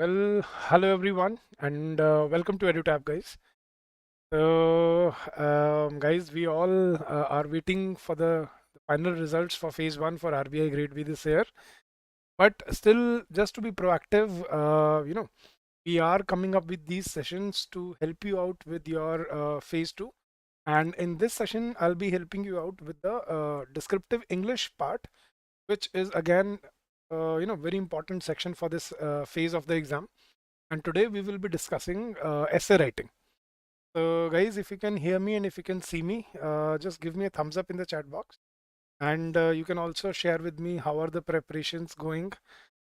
Well, hello everyone, and welcome to EduTap, guys. So, guys, we all are waiting for the final results for phase one for RBI Grade B this year. But still, just to be proactive, we are coming up with these sessions to help you out with your phase two. And in this session, I'll be helping you out with the descriptive English part, which is again, very important section for this phase of the exam. And today we will be discussing essay writing. So guys, if you can hear me and if you can see me, just give me a thumbs up in the chat box. And you can also share with me how are the preparations going?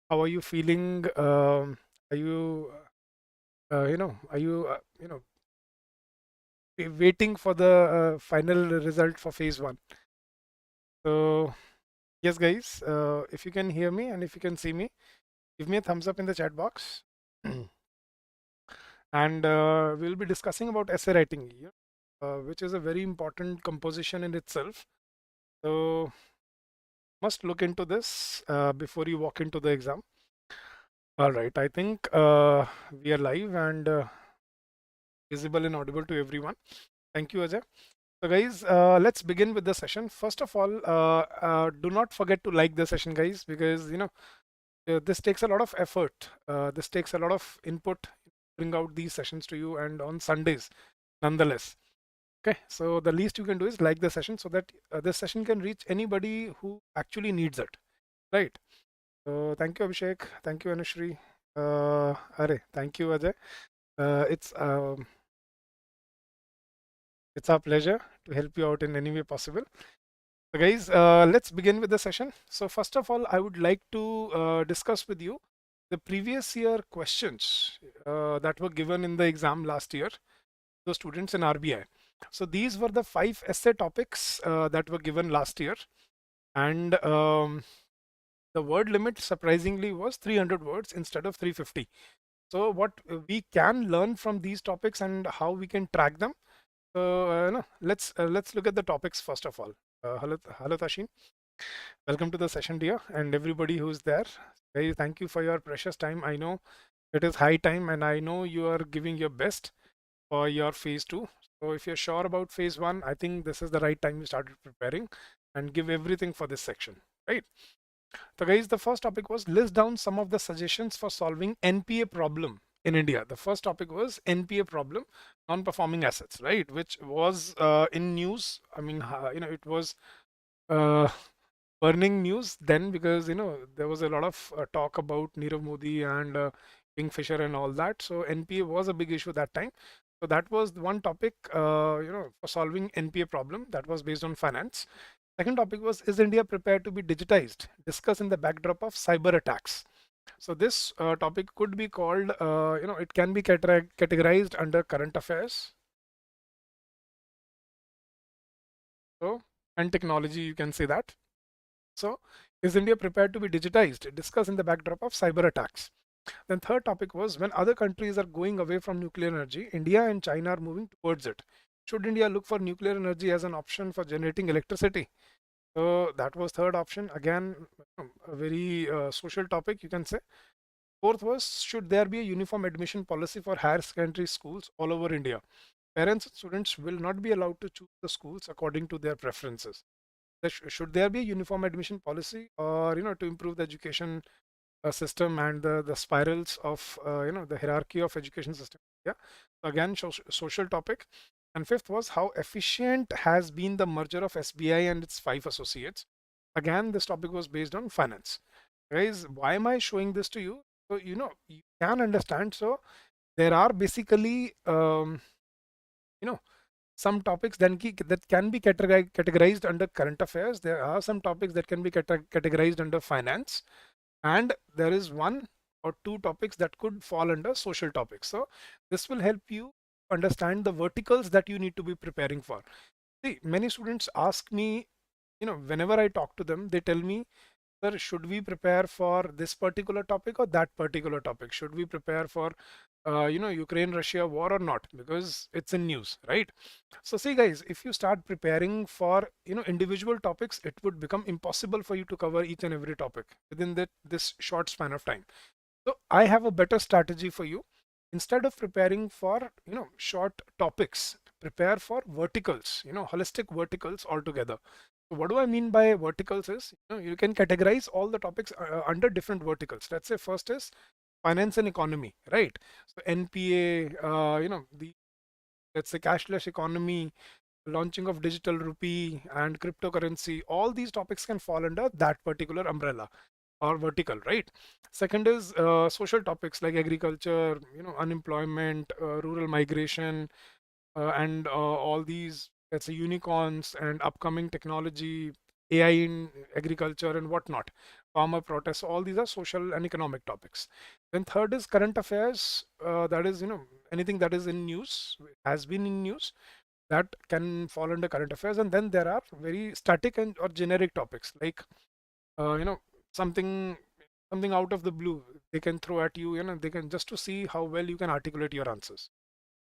How are you feeling? Are you, are you, waiting for the final result for phase one? So yes, guys, if you can hear me and if you can see me, give me a thumbs up in the chat box. And we'll be discussing about essay writing, which is a very important composition in itself. So must look into this before you walk into the exam. All right, I think we are live and visible and audible to everyone. Thank you, Ajay. So guys, let's begin with the session. First of all, do not forget to like the session, guys, because this takes a lot of effort. This takes a lot of input to bring out these sessions to you, and on Sundays, nonetheless. Okay, so the least you can do is like the session so that this session can reach anybody who actually needs it, right? So thank you, Abhishek. Thank you, Anushri. Thank you, Ajay. It's our pleasure to help you out in any way possible. So guys, let's begin with the session. So first of all, I would like to discuss with you the previous year questions that were given in the exam last year, the students in RBI. So these were the 5 essay topics that were given last year. And the word limit surprisingly was 300 words instead of 350. So what we can learn from these topics and how we can track them. So no, let's look at the topics first of all. Hello Tashin. Welcome to the session, dear, and everybody who's there. Hey, thank you for your precious time. I know it is high time, and I know you are giving your best for your phase two. So if you're sure about phase one, I think this is the right time you started preparing and give everything for this section, right? So guys, the first topic was list down some of the suggestions for solving NPA problem in India. The first topic was NPA problem, non-performing assets, right? Which was in news. I mean, it was uh, burning news then because there was a lot of talk about Nirav Modi and Kingfisher and all that. So NPA was a big issue that time. So that was one topic, for solving NPA problem that was based on finance. Second topic was, is India prepared to be digitized? Discuss in the backdrop of cyber attacks. So this topic could be called, it can be categorized under current affairs. So, and technology, you can say that. So, is India prepared to be digitized? Discuss in the backdrop of cyber attacks. Then third topic was, when other countries are going away from nuclear energy, India and China are moving towards it. Should India look for nuclear energy as an option for generating electricity? So that was third option. Again, a very social topic, you can say. Fourth was, should there be a uniform admission policy for higher secondary schools all over India? Parents and students will not be allowed to choose the schools according to their preferences. Should there be a uniform admission policy, or to improve the education system and the spirals of the hierarchy of education system? Yeah. So again, social topic. And fifth was, how efficient has been the merger of SBI and its 5 associates? Again, this topic was based on finance. Guys, why am I showing this to you? So you can understand. So there are basically some topics that can be categorized under current affairs. There are some topics that can be categorized under finance, and there is one or two topics that could fall under social topics. So this will help you understand the verticals that you need to be preparing for. See, many students ask me, whenever I talk to them, they tell me, sir, should we prepare for this particular topic or that particular topic? Should we prepare for, Ukraine-Russia war or not? Because it's in news, right? So see, guys, if you start preparing for, individual topics, it would become impossible for you to cover each and every topic within this short span of time. So I have a better strategy for you. Instead of preparing for, short topics, prepare for verticals, holistic verticals altogether. So what do I mean by verticals is, you can categorize all the topics under different verticals. Let's say first is finance and economy, right? So NPA, the, let's say, cashless economy, launching of digital rupee and cryptocurrency, all these topics can fall under that particular umbrella or vertical, right? Second is social topics like agriculture, unemployment, rural migration, and all these, let's say, unicorns and upcoming technology, AI in agriculture and whatnot, farmer protests, all these are social and economic topics. Then third is current affairs, that is, anything that is in news, has been in news, that can fall under current affairs. And then there are very static and or generic topics like, uh, you know something something out of the blue they can throw at you, they can just to see how well you can articulate your answers.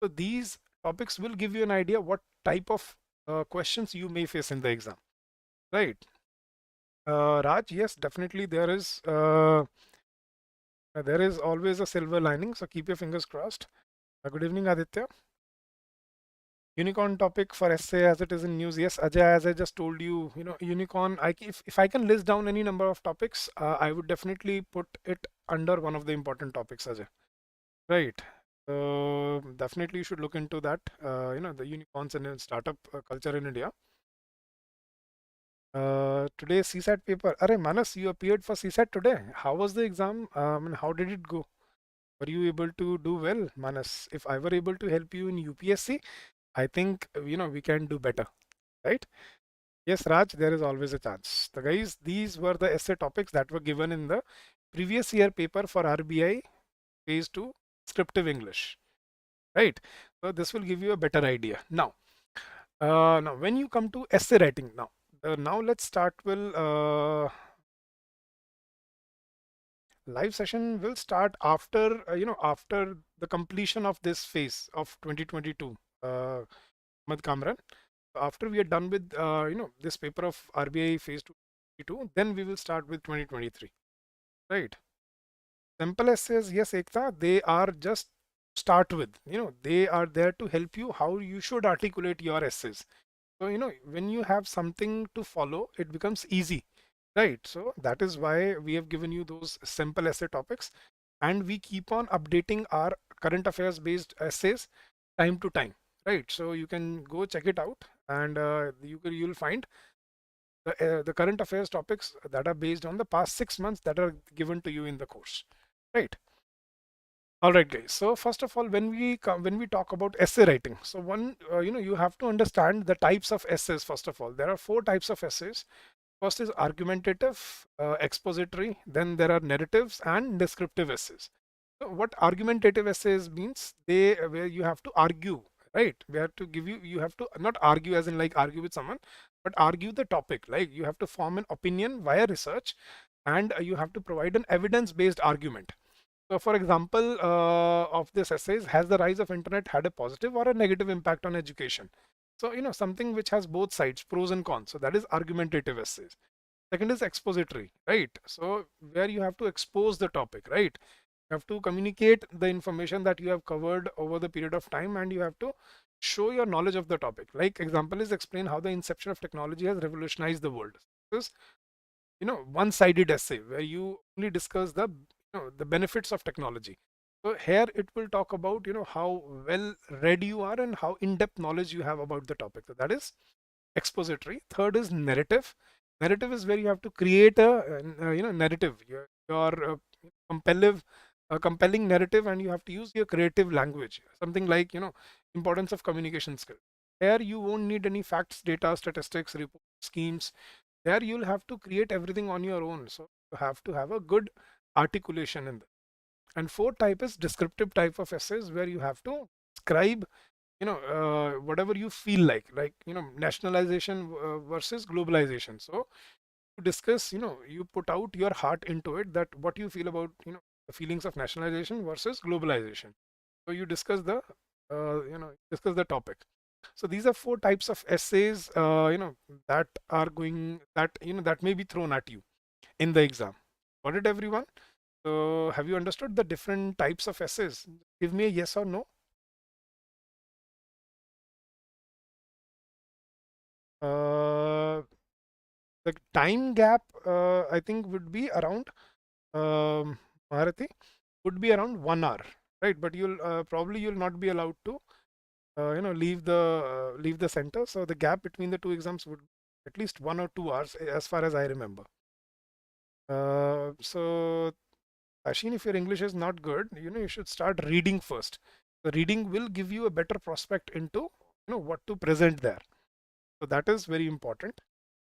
So these topics will give you an idea what type of questions you may face in the exam, right? Raj, yes, definitely there is always a silver lining, so keep your fingers crossed. Good evening, Aditya. Unicorn topic for essay as it is in news. Yes, Ajay, as I just told you, unicorn, if I can list down any number of topics, I would definitely put it under one of the important topics, Ajay. Right. Definitely you should look into that, the unicorns and startup culture in India. Today's CSAT paper. Arey, Manas, you appeared for CSAT today. How was the exam? And how did it go? Were you able to do well, Manas? If I were able to help you in UPSC, I think, we can do better, right? Yes, Raj, there is always a chance. The guys, these were the essay topics that were given in the previous year paper for RBI phase 2 descriptive English, right? So this will give you a better idea. Now when you come to essay writing, now let's start with live session will start after, after the completion of this phase of 2022, Ahmed Kamran. After we are done with, this paper of RBI phase 2, then we will start with 2023, right? Simple essays, yes, Ekta, they are just start with, they are there to help you how you should articulate your essays. So, when you have something to follow, it becomes easy, right? So that is why we have given you those simple essay topics, and we keep on updating our current affairs based essays time to time, right? So you can go check it out, and you'll find the current affairs topics that are based on the past 6 months that are given to you in the course, right? All right, guys. So first of all, when we talk about essay writing, so one, you have to understand the types of essays. First of all, there are 4 types of essays. First is argumentative, expository. Then there are narratives and descriptive essays. So what argumentative essays means, they where you have to argue, right? We have to give you, you have to not argue as in like argue with someone, but argue the topic. Like you have to form an opinion via research, and you have to provide an evidence-based argument. So for example, of this essays, has the rise of internet had a positive or a negative impact on education? So, something which has both sides, pros and cons. So that is argumentative essays. Second is expository, right? So where you have to expose the topic, right? You have to communicate the information that you have covered over the period of time, and you have to show your knowledge of the topic. Like example is explain how the inception of technology has revolutionized the world. This is, one-sided essay where you only discuss the benefits of technology. So here it will talk about, how well read you are and how in-depth knowledge you have about the topic. So that is expository. Third is narrative. Narrative is where you have to create a narrative, your compelling narrative, and you have to use your creative language. Something like, importance of communication skill. Here you won't need any facts, data, statistics, report schemes. There you'll have to create everything on your own. So you have to have a good articulation in that. And fourth type is descriptive type of essays where you have to describe, whatever you feel like, nationalization versus globalization. So to discuss, you put out your heart into it, that what you feel about, the feelings of nationalization versus globalization. So you discuss discuss the topic. So these are 4 types of essays, that are going, that may be thrown at you in the exam. Got it, everyone? So have you understood the different types of essays? Give me a yes or no. Uh, the time gap, I think, would be around, Maharati, would be around 1 hour, right? But you'll probably you'll not be allowed to, leave the center. So the gap between the two exams would be at least 1 or 2 hours, as far as I remember. So Ashin, if your English is not good, you should start reading first. The reading will give you a better prospect into, what to present there. So that is very important.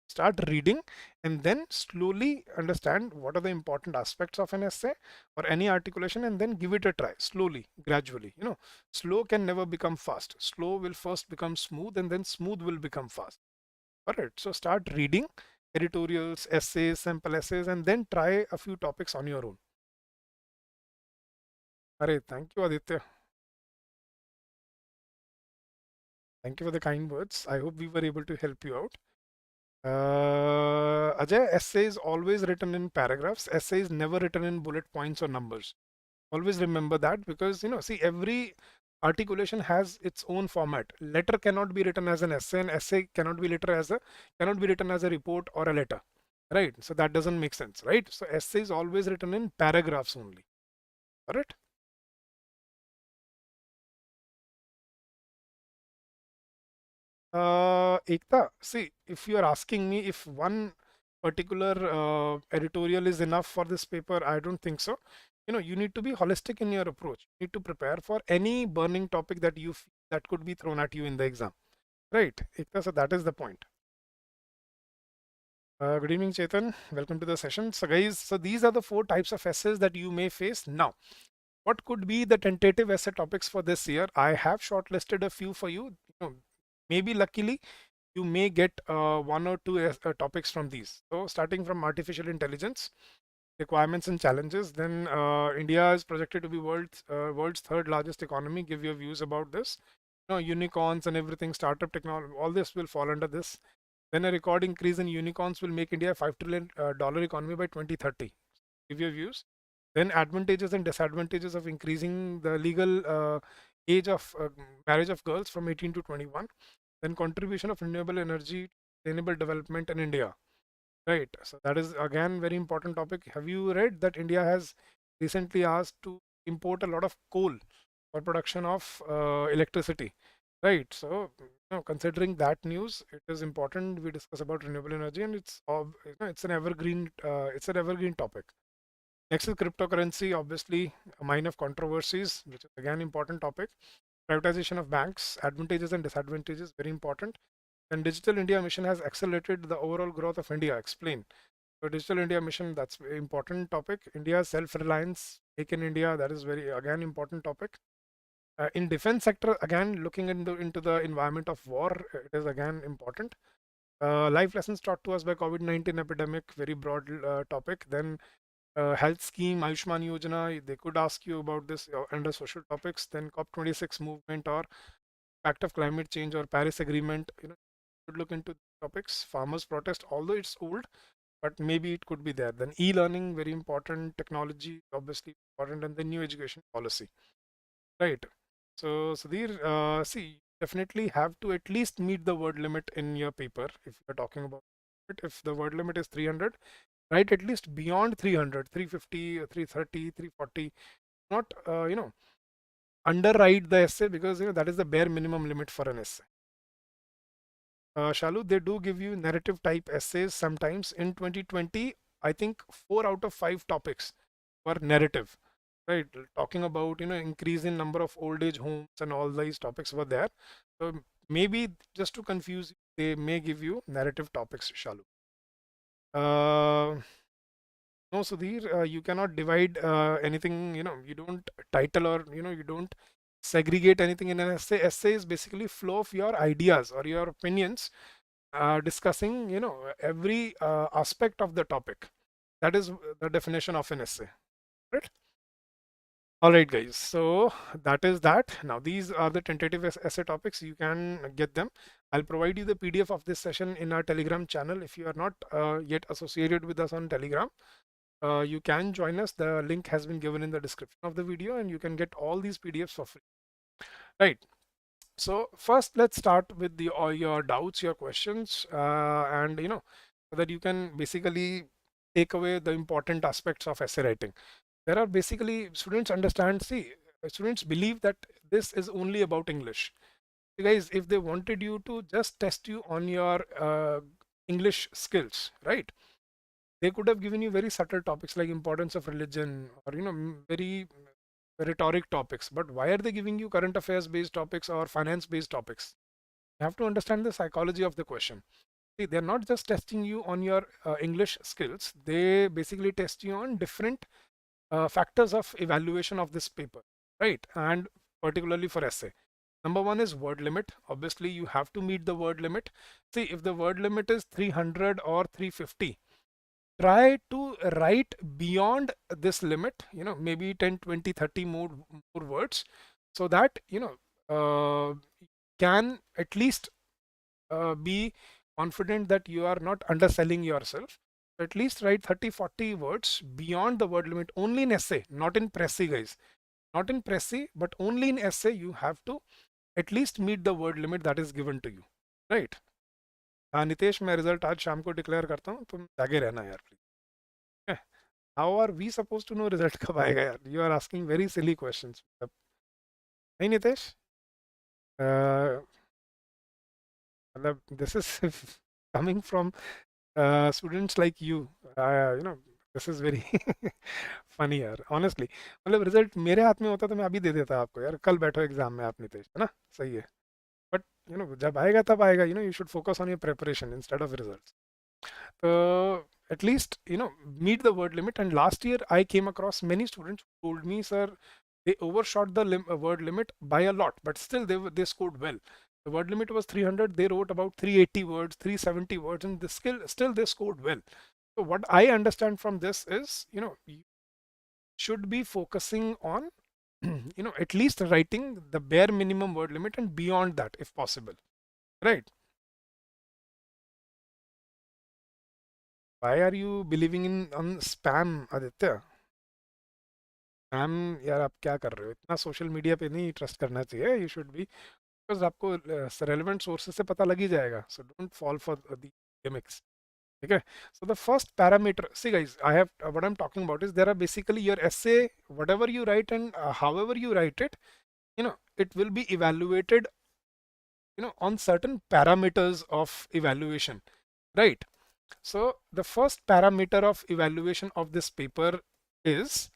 Start reading and then slowly understand what are the important aspects of an essay or any articulation, and then give it a try slowly, gradually. Slow can never become fast. Slow will first become smooth, and then smooth will become fast. All right. So start reading editorials, essays, sample essays, and then try a few topics on your own. Alright, thank you, Aditya. Thank you for the kind words. I hope we were able to help you out. Ajay, essay is always written in paragraphs. Essay is never written in bullet points or numbers. Always remember that, because see, every articulation has its own format. Letter cannot be written as an essay, and essay cannot be written as a report or a letter. Right? So that doesn't make sense, right? So essay is always written in paragraphs only. Alright? Ekta, see, if you are asking me if one particular editorial is enough for this paper, I don't think so. You need to be holistic in your approach. You need to prepare for any burning topic that you feel that could be thrown at you in the exam. Right, Ekta, so that is the point. Good evening, Chetan. Welcome to the session. So guys, so these are the 4 types of essays that you may face. Now, what could be the tentative essay topics for this year? I have shortlisted a few for you. Maybe luckily you may get 1 or 2 topics from these. So starting from artificial intelligence, requirements and challenges, then India is projected to be world's third largest economy. Give your views about this. Unicorns and everything, startup technology, all this will fall under this. Then a record increase in unicorns will make India a $5 trillion economy by 2030. Give your views. Then advantages and disadvantages of increasing the legal age of marriage of girls from 18 to 21. Then contribution of renewable energy, sustainable development in India. Right. So that is again very important topic. Have you read that India has recently asked to import a lot of coal for production of electricity? Right. So considering that news, it is important we discuss about renewable energy, and it's an evergreen topic. Next is cryptocurrency, obviously a mine of controversies, which is again important topic. Privatization of banks, advantages and disadvantages, very important. And Digital India Mission has accelerated the overall growth of India. Explain. So Digital India Mission, that's very important topic. India's self-reliance, Make in India, that is very again important topic. In defense sector, again looking into the environment of war, it is again important. Life lessons taught to us by COVID-19 epidemic, very broad topic. Then health scheme, Ayushman Yojana, they could ask you about this under social topics. Then COP26 movement or Pact of Climate Change or Paris Agreement, could look into topics. Farmers protest, although it's old, but maybe it could be there. Then e-learning, very important. Technology, obviously important, and the new education policy, right? So Sudhir, see, definitely have to at least meet the word limit in your paper if you're talking about it. If the word limit is 300, write at least beyond 300, 350, 330, 340. Not, underwrite the essay, because that is the bare minimum limit for an essay. Shalu, they do give you narrative type essays sometimes. In 2020, I think 4 out of 5 topics were narrative, right? Talking about, increase in number of old age homes and all these topics were there. So maybe just to confuse, they may give you narrative topics, Shalu. No, Sudhir, you cannot divide anything, you don't title, or, you don't segregate anything in an essay. Essay is basically flow of your ideas or your opinions, discussing, every aspect of the topic. That is the definition of an essay, right? All right, guys. So that is that. Now, these are the tentative essay topics. You can get them. I'll provide you the PDF of this session in our Telegram channel if you are not yet associated with us on Telegram. you can join us. The link has been given in the description of the video, and you can get all these PDFs for free. Right. So first, let's start with all your doubts, your questions, and so that you can basically take away the important aspects of essay writing. There are basically students understand. See, students believe that this is only about English. You guys, if they wanted you to just test you on your English skills, right? They could have given you very subtle topics like importance of religion, or very rhetoric topics. But why are they giving you current affairs based topics or finance based topics? You have to understand the psychology of the question. See, they're not just testing you on your English skills. They basically test you on different factors of evaluation of this paper, right? And particularly for essay. Number one is word limit. Obviously, you have to meet the word limit. See, if the word limit is 300 or 350, try to write beyond this limit, maybe 10, 20, 30 more words, so that, can at least be confident that you are not underselling yourself. So at least write 30, 40 words beyond the word limit, only in essay, not in pressy, guys. Not in pressy, but only in essay, you have to at least meet the word limit that is given to you, right? हाँ नितेश, मैं result आज शाम को declare करता हूँ, तुम जागे रहना यार please. How are we suppose to know result कब आएगा यार? You are asking very silly questions. नहीं नितेश, मतलब this is coming from students like you, this is very funny यार, honestly. मतलब रिजल्ट मेरे हाथ में होता तो मैं अभी दे देता आपको यार. कल बैठो एग्जाम में आप नितेश, है ना? सही है. बट जब आएगा तब आएगा. You should focus on your preparation instead of results. तो at least meet the word limit. And last year I came across many students who told me, sir, they overshot the word limit by a lot, but still they scored well. The word limit was 300, they wrote about 380 words, 370 words, and still they scored well. So what I understand from this is, you should be focusing on at least writing the bare minimum word limit and beyond that if possible, right? Why are you believing in on spam, Aditya? Ma'am यार, आप क्या कर रहे हो? इतना social media पे नहीं trust करना चाहिए. यू शुड बी, बिकॉज आपको रेलेवेंट सोर्सेज से पता लग ही जाएगा. So don't fall for the gimmicks. ठीक है. So the first parameter, see guys, I have what I am talking about is there are basically your essay, whatever you write and however you write it, it will be evaluated on certain parameters of evaluation, right? So the first parameter of evaluation of this paper is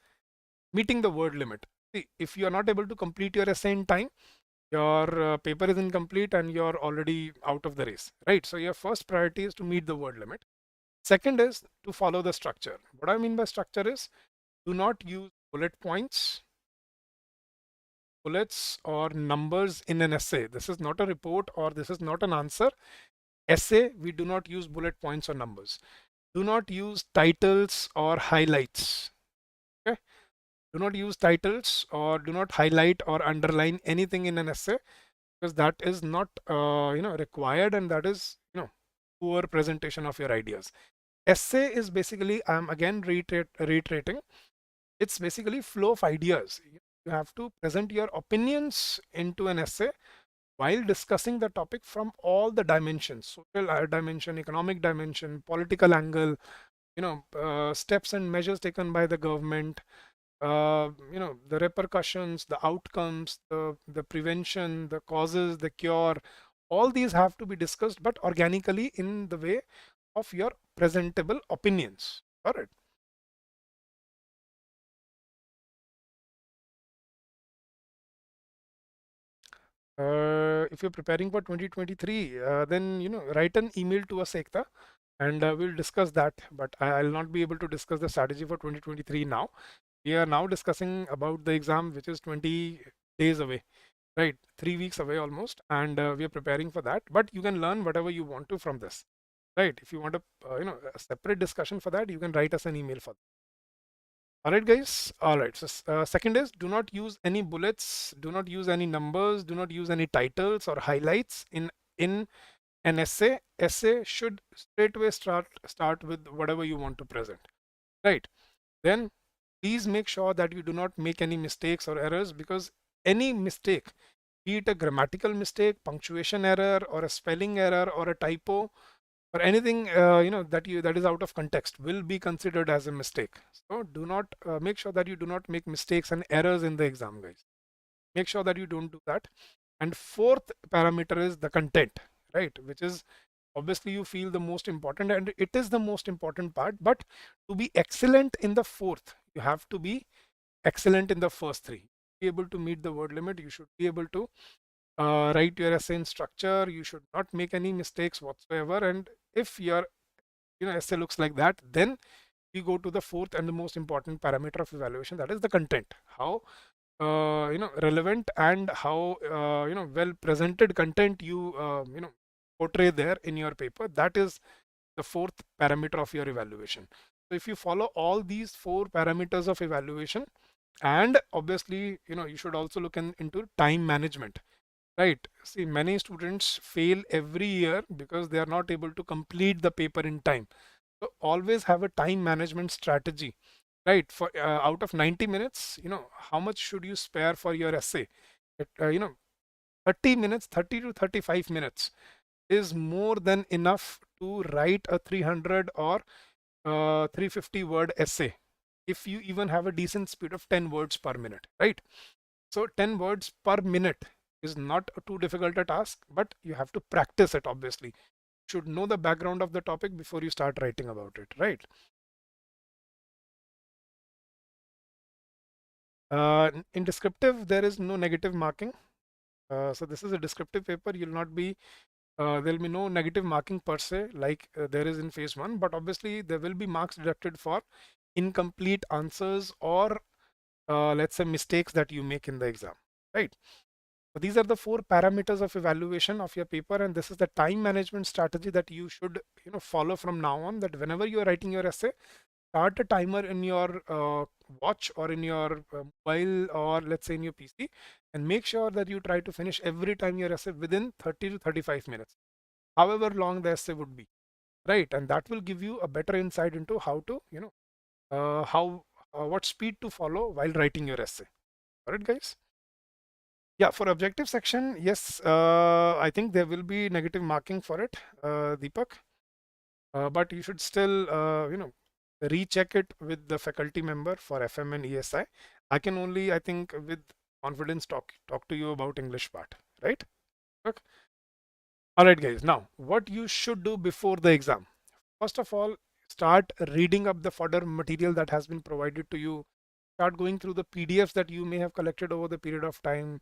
meeting the word limit. See, if you are not able to complete your essay in time, your paper is incomplete and you're already out of the race, right? So your first priority is to meet the word limit. Second is to follow the structure. What I mean by structure is, do not use bullet points, bullets, or numbers in an essay. This is not a report, or this is not an answer. Essay, we do not use bullet points or numbers. Do not use titles or highlights. Okay? Do not use titles, or do not highlight or underline anything in an essay, because that is not required, and that is poor presentation of your ideas. Essay is basically, I'm again reiterating, it's basically flow of ideas. You have to present your opinions into an essay while discussing the topic from all the dimensions: social dimension, economic dimension, political angle, steps and measures taken by the government, the repercussions, the outcomes, the prevention, the causes, the cure. All these have to be discussed, but organically, in the way of your presentable opinions. All right. If you're preparing for 2023, then write an email to us, Ekta, and we'll discuss that. But I'll not be able to discuss the strategy for 2023 now. We are now discussing about the exam, which is 20 days away, right? 3 weeks away almost, and we are preparing for that. But you can learn whatever you want to from this, right? If you want a separate discussion for that, you can write us an email for that. All right, guys. All right. So second is, do not use any bullets, do not use any numbers, do not use any titles or highlights in an essay. Essay should straightway start with whatever you want to present, right? then please make sure that you do not make any mistakes or errors, because any mistake, be it a grammatical mistake, punctuation error, or a spelling error, or a typo, or anything that is out of context, will be considered as a mistake. So do not make sure that you do not make mistakes and errors in the exam, guys. Make sure that you don't do that. And fourth parameter is the content, right? Which is obviously you feel the most important, and it is the most important part. But to be excellent in the fourth, you have to be excellent in the first three. Be able to meet the word limit. You should be able to write your essay in structure. You should not make any mistakes whatsoever. And if your essay looks like that, then we go to the fourth and the most important parameter of evaluation, that is the content. How relevant and how well presented content you portray there in your paper. That is the fourth parameter of your evaluation. So if you follow all these four parameters of evaluation, and obviously you should also look into time management, right? See, many students fail every year because they are not able to complete the paper in time. So always have a time management strategy, right? For out of 90 minutes, how much should you spare for your essay? 30 minutes, 30 to 35 minutes is more than enough to write a 300 or 350 word essay, if you even have a decent speed of 10 words per minute, right? So 10 words per minute is not too difficult a task, but you have to practice it. Obviously, you should know the background of the topic before you start writing about it, right? In descriptive, there is no negative marking. So this is a descriptive paper. You'll not be there'll be no negative marking per se, like there is in phase one, but obviously there will be marks deducted for incomplete answers, or let's say mistakes that you make in the exam, right? So these are the four parameters of evaluation of your paper, and this is the time management strategy that you should follow from now on. That whenever you are writing your essay, start a timer in your watch or in your mobile, or let's say in your PC, and make sure that you try to finish every time your essay within 30 to 35 minutes, however long the essay would be, right? And that will give you a better insight into how to how what speed to follow while writing your essay. All right, guys. Yeah, for objective section, yes, I think there will be negative marking for it, Deepak, but you should still recheck it with the faculty member for FM and ESI. I can only, I think, with confidence talk to you about English part, right? Okay. All right, guys. Now, what you should do before the exam? First of all, start reading up the fodder material that has been provided to you. Start going through the PDFs that you may have collected over the period of time.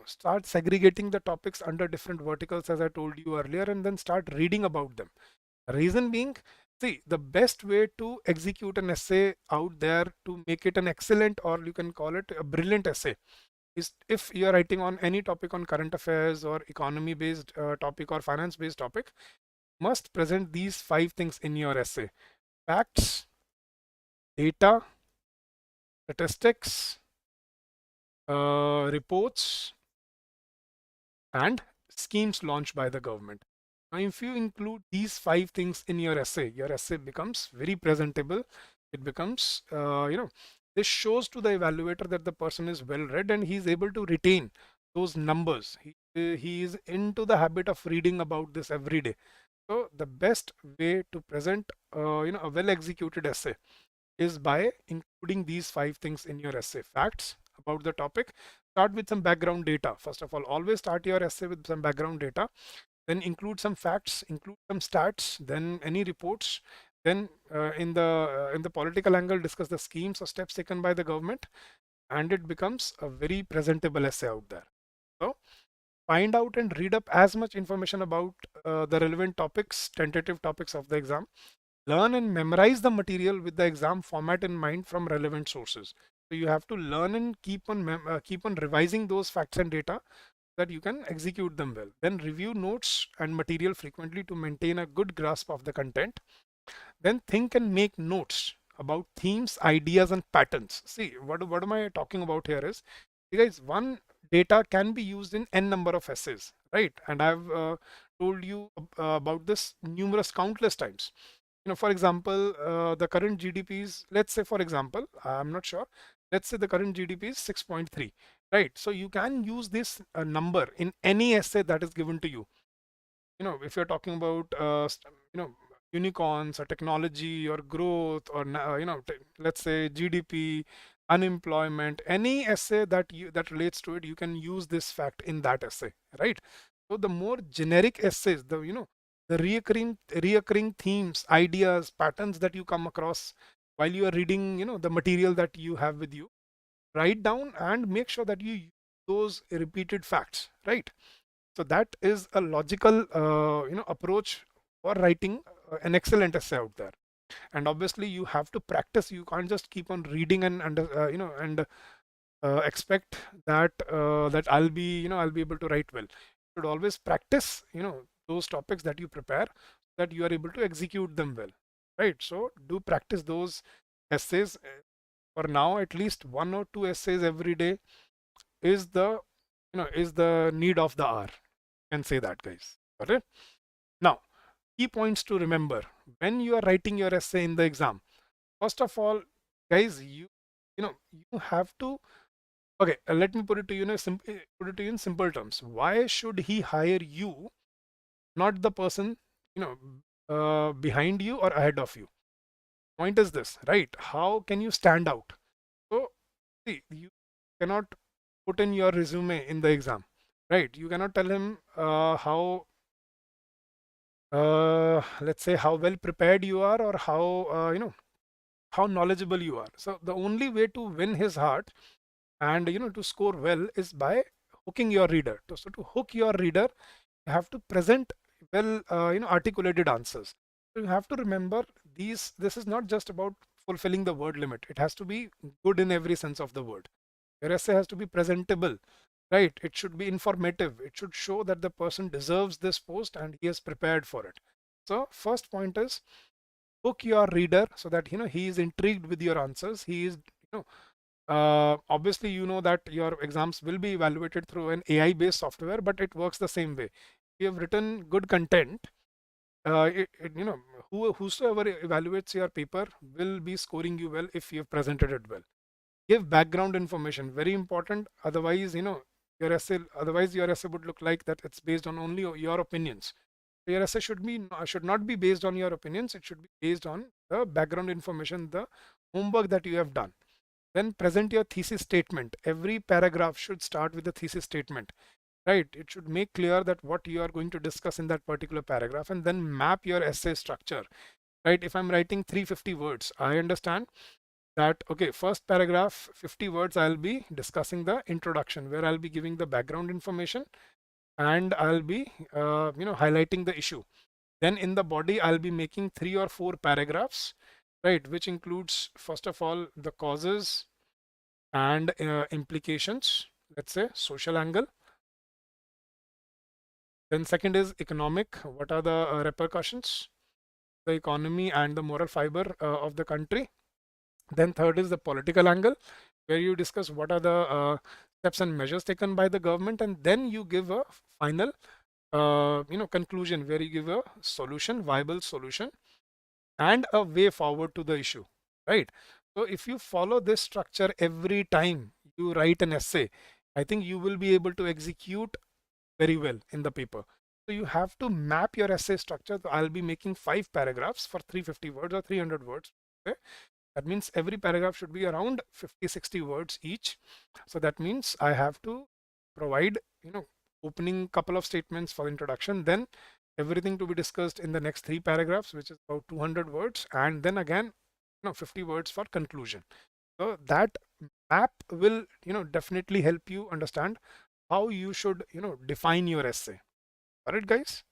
Start segregating the topics under different verticals, as I told you earlier, and then start reading about them. Reason being, see, the best way to execute an essay out there to make it an excellent, or you can call it a brilliant essay, is if you're writing on any topic on current affairs or economy based topic or finance based topic, must present these five things in your essay: facts, data, statistics, reports, and schemes launched by the government. Now, if you include these five things in your essay becomes very presentable. It becomes, this shows to the evaluator that the person is well read and he's able to retain those numbers. He is into the habit of reading about this every day. So the best way to present, a well executed essay is by including these five things in your essay: facts about the topic. Start with some background data. First of all, always start your essay with some background data, then include some facts, include some stats, then any reports, then in the political angle, discuss the schemes or steps taken by the government, and it becomes a very presentable essay out there. So find out and read up as much information about the relevant topics, tentative topics of the exam. Learn and memorize the material with the exam format in mind from relevant sources. So you have to learn and keep on revising those facts and data that you can execute them well. Then review notes and material frequently to maintain a good grasp of the content. Then think and make notes about themes, ideas, and patterns. See, what am I talking about here is, you guys, one data can be used in n number of essays, right? And I've told you about this countless times. for example, the current GDP is, let's say, for example, I'm not sure, let's say the current GDP is 6.3, right? So you can use this number in any essay that is given to you. If you're talking about, unicorns or technology or growth or, let's say GDP, unemployment, any essay that relates to it, you can use this fact in that essay, right? So the more generic essays, the reoccurring themes, ideas, patterns that you come across while you are reading, the material that you have with you, write down and make sure that you use those repeated facts, right? So that is a logical, approach for writing an excellent essay out there. And obviously, you have to practice. You can't just keep on reading and expect that I'll be able to write well. You should always practice, those topics that you prepare, so that you are able to execute them well, right? So do practice those essays. For now, at least 1 or 2 essays every day is the need of the hour. Can say that, guys. Got it? Now, key points to remember when you are writing your essay in the exam. First of all, guys, you have to. Okay, let me put it to you put it to you in simple terms. Why should he hire you, not the person behind you or ahead of you? Point is this, right? How can you stand out? So, see, you cannot put in your resume in the exam, right? You cannot tell him how let's say how well prepared you are, or how knowledgeable you are. So the only way to win his heart and to score well is by hooking your reader. So to hook your reader, you have to present well articulated answers. So you have to remember, this is not just about fulfilling the word limit. It has to be good in every sense of the word. Your essay has to be presentable, right? It should be informative. It should show that the person deserves this post and he is prepared for it. So first point is hook your reader so that he is intrigued with your answers. He is, obviously, that your exams will be evaluated through an AI based software, but it works the same way. If you have written good content, whosoever evaluates your paper will be scoring you well if you have presented it well. Give background information, very important. Otherwise, your essay would look like that it's based on only your opinions. Your essay should not be based on your opinions. It should be based on the background information, the homework that you have done. Then present your thesis statement. Every paragraph should start with a thesis statement, right? It should make clear that what you are going to discuss in that particular paragraph, and then map your essay structure, right? If I'm writing 350 words, I understand that, okay, first paragraph, 50 words, I'll be discussing the introduction, where I'll be giving the background information and I'll be, highlighting the issue. Then in the body, I'll be making 3 or 4 paragraphs, right? Which includes, first of all, the causes and implications, let's say social angle. Then second is economic. What are the repercussions, the economy and the moral fiber of the country? Then third is the political angle, where you discuss what are the steps and measures taken by the government, and then you give a final conclusion, where you give a solution, viable solution, and a way forward to the issue, right? So if you follow this structure every time you write an essay, I think you will be able to execute very well in the paper. So you have to map your essay structure. So I'll be making 5 paragraphs for 350 words or 300 words. Okay? That means every paragraph should be around 50-60 words each. So that means I have to provide, opening couple of statements for introduction, then everything to be discussed in the next 3 paragraphs, which is about 200 words, and then again, 50 words for conclusion. So that map will, definitely help you understand how you should, define your essay. All right, guys.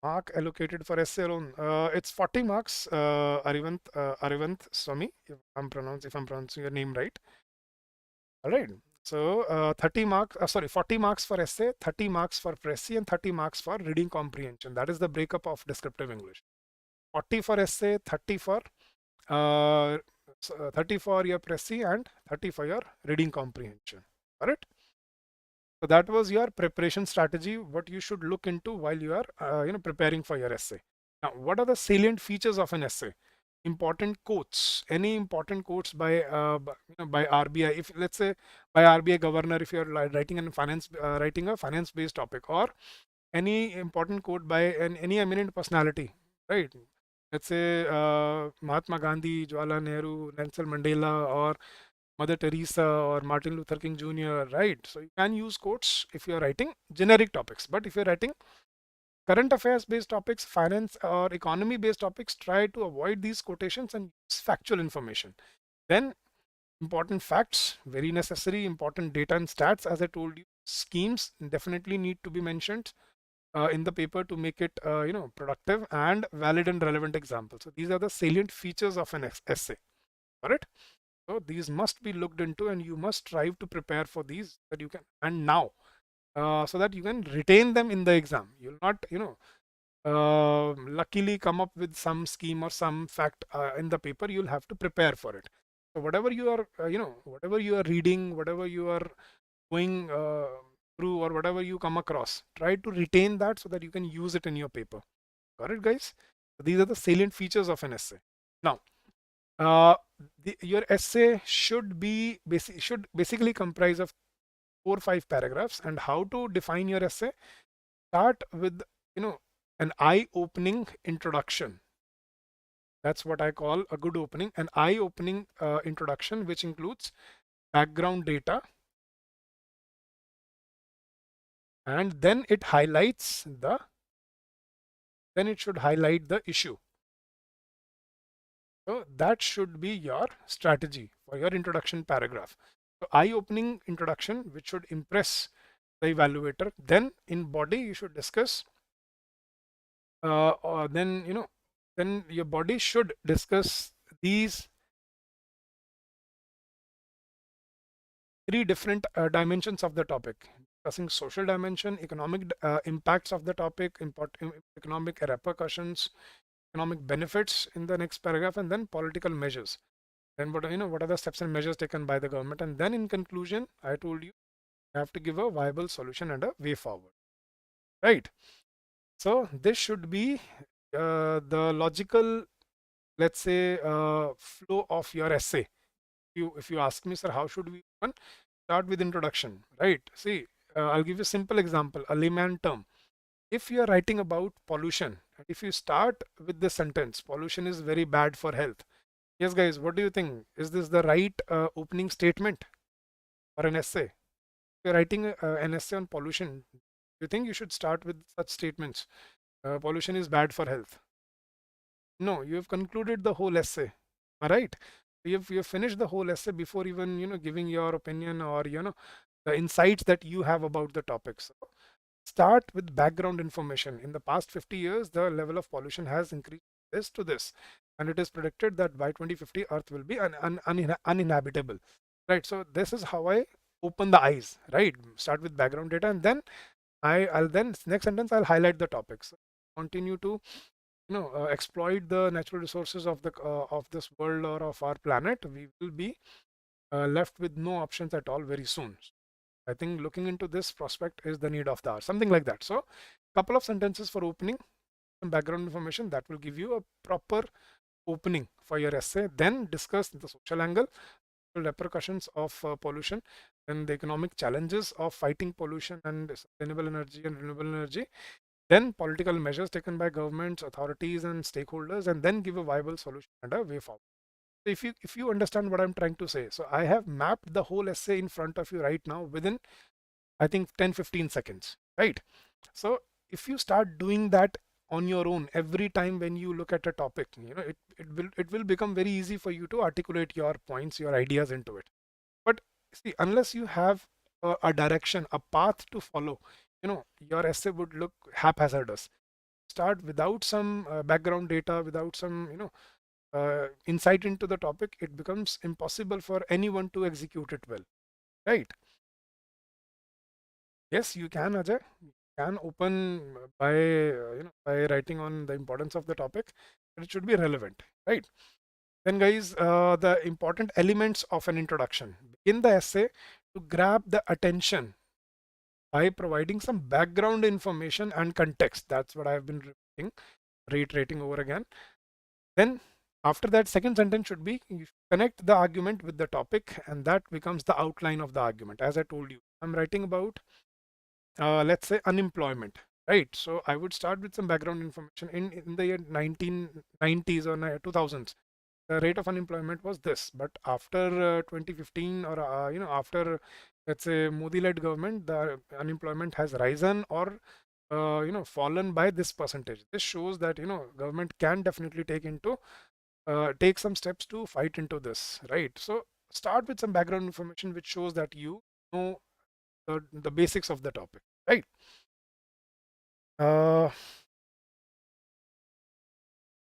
Mark allocated for essay alone. It's 40 marks, Arivant Swami, if I'm pronouncing your name right. All right. So 30 marks, 40 marks for essay, 30 marks for Pressy, and 30 marks for reading comprehension. That is the breakup of descriptive English. 40 for essay, 30 for 30 for your Pressy, and 30 for your reading comprehension. All right. So that was your preparation strategy, what you should look into while you are preparing for your essay. Now, what are the salient features of an essay? Important quotes, any important quotes by RBI. If let's say by RBI governor, if you're writing writing a finance based topic, or any important quote by any eminent personality, right? Let's say Mahatma Gandhi, Jawaharlal Nehru, Nelson Mandela, or Mother Teresa, or Martin Luther King Jr., right? So you can use quotes if you're writing generic topics, but if you're writing current affairs based topics, finance or economy based topics, try to avoid these quotations and use factual information. Then important facts, very necessary, important data and stats, as I told you. Schemes definitely need to be mentioned in the paper to make it productive, and valid and relevant examples. So these are the salient features of an essay. All right. So these must be looked into, and you must strive to prepare for these, that you can, and now so that you can retain them in the exam. You'll not luckily come up with some scheme or some fact in the paper. You'll have to prepare for it. So whatever you are whatever you are reading, whatever you are going through, or whatever you come across, try to retain that so that you can use it in your paper. Got it, guys? So these are the salient features of an essay. Now your essay should basically comprise of 4 or 5 paragraphs. And how to define your essay? Start with an eye-opening introduction. That's what I call a good opening. An eye-opening introduction, which includes background data, and then it should highlight the issue. So that should be your strategy for your introduction paragraph. So eye-opening introduction, which should impress the evaluator. Then in body, you should discuss then your body should discuss these 3 different dimensions of the topic, discussing social dimension, economic impacts of the topic, economic repercussions, economic benefits in the next paragraph, and then political measures. Then what are the steps and measures taken by the government, and then in conclusion, I told you have to give a viable solution and a way forward, right? So this should be the logical, let's say, flow of your essay. If you ask me, sir, how should we start with introduction, right? See, I'll give you a simple example, a layman term. If you are writing about pollution, and if you start with the sentence, pollution is very bad for health. Yes, guys, what do you think? Is this the right opening statement for an essay? If you're writing an essay on pollution, do you think you should start with such statements? Pollution is bad for health. No, you have concluded the whole essay. All right. You've finished the whole essay before even giving your opinion, or the insights that you have about the topic. So start with background information. In the past 50 years, the level of pollution has increased this to this, and it is predicted that by 2050 Earth will be uninhabitable. Right. So this is how I open the eyes. Right. Start with background data, and then I'll then next sentence I'll highlight the topics. Continue to exploit the natural resources of this world or of our planet. We will be left with no options at all very soon. I think looking into this prospect is the need of the hour, something like that. So couple of sentences for opening, some background information that will give you a proper opening for your essay. Then discuss the social angle, repercussions of pollution, and the economic challenges of fighting pollution and sustainable energy and renewable energy. Then political measures taken by governments, authorities, and stakeholders, and then give a viable solution and a way forward. So if you understand what I'm trying to say, so I have mapped the whole essay in front of you right now within, I think, 10-15 seconds, right? So if you start doing that on your own every time when you look at a topic, it will become very easy for you to articulate your points, your ideas into it. But see, unless you have a direction, a path to follow, your essay would look haphazardous. Start without some background data, without some insight into the topic, it becomes impossible for anyone to execute it well, right? Yes, you can, Ajay. You can open by by writing on the importance of the topic, but it should be relevant, right? Then, guys, the important elements of an introduction. Begin the essay to grab the attention by providing some background information and context. That's what I've been reiterating over again. Then after that, second sentence should be you connect the argument with the topic, and that becomes the outline of the argument. As I told you, I'm writing about let's say unemployment, right? So I would start with some background information. In the year 1990s or 2000s, the rate of unemployment was this, but after 2015 or after, let's say, Modi-led government, the unemployment has risen or fallen by this percentage. This shows that government can definitely take some steps to fight into this, right? So start with some background information which shows that you know the basics of the topic, right?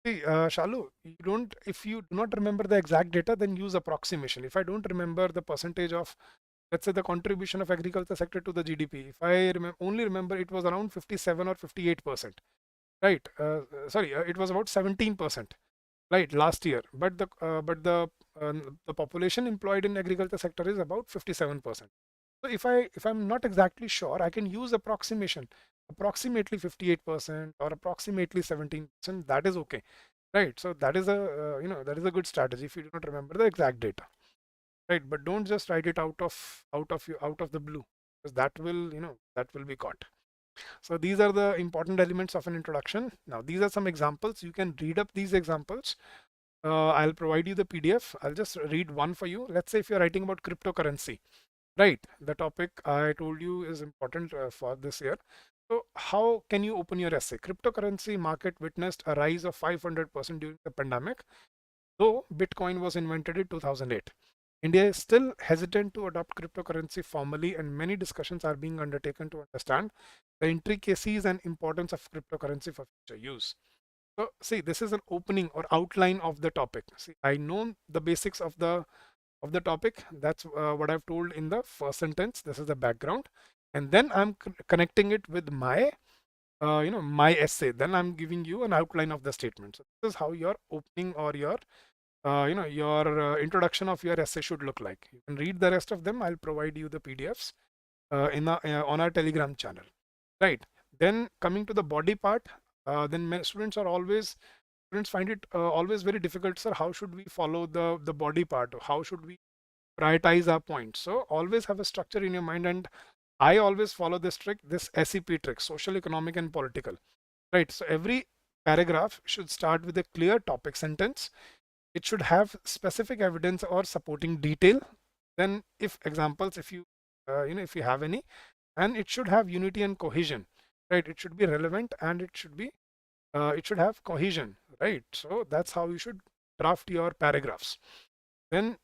See, Shalu, if you do not remember the exact data, then use approximation. If I don't remember the percentage of, let's say, the contribution of agriculture sector to the GDP, if I only remember it was around 57 or 58%, right? Sorry, it was about 17%, right, last year. But the population employed in agriculture sector is about 57%. So if I'm not exactly sure, I can use approximation, approximately 58% or approximately 17%. That is okay, right? So that is that is a good strategy if you do not remember the exact data, right? But don't just write it out of the blue, because that will be caught. So these are the important elements of an introduction. Now these are some examples. You can read up these examples. I'll provide you the PDF. I'll just read one for you. Let's say if you're writing about cryptocurrency. Right, the topic I told you is important for this year. So how can you open your essay? Cryptocurrency market witnessed a rise of 500% during the pandemic, though Bitcoin was invented in 2008. India is still hesitant to adopt cryptocurrency formally, and many discussions are being undertaken to understand the intricacies and importance of cryptocurrency for future use. So see, this is an opening or outline of the topic. See, I know the basics of the topic. That's what I've told in the first sentence. This is the background, and then I'm connecting it with my my essay. Then I'm giving you an outline of the statement. So this is how your opening or your your introduction of your essay should look like. You can read the rest of them. I'll provide you the PDFs on our Telegram channel, right? Then coming to the body part, then students find it always very difficult, sir. How should we follow the body part? How should we prioritize our points? So always have a structure in your mind, and I always follow this SEP trick: social, economic, and political. Right. So every paragraph should start with a clear topic sentence. It should have specific evidence or supporting detail. Then, if examples, if you if you have any, and it should have unity and cohesion. Right. It should be relevant, and it should have cohesion, right? So that's how you should draft your paragraphs. Then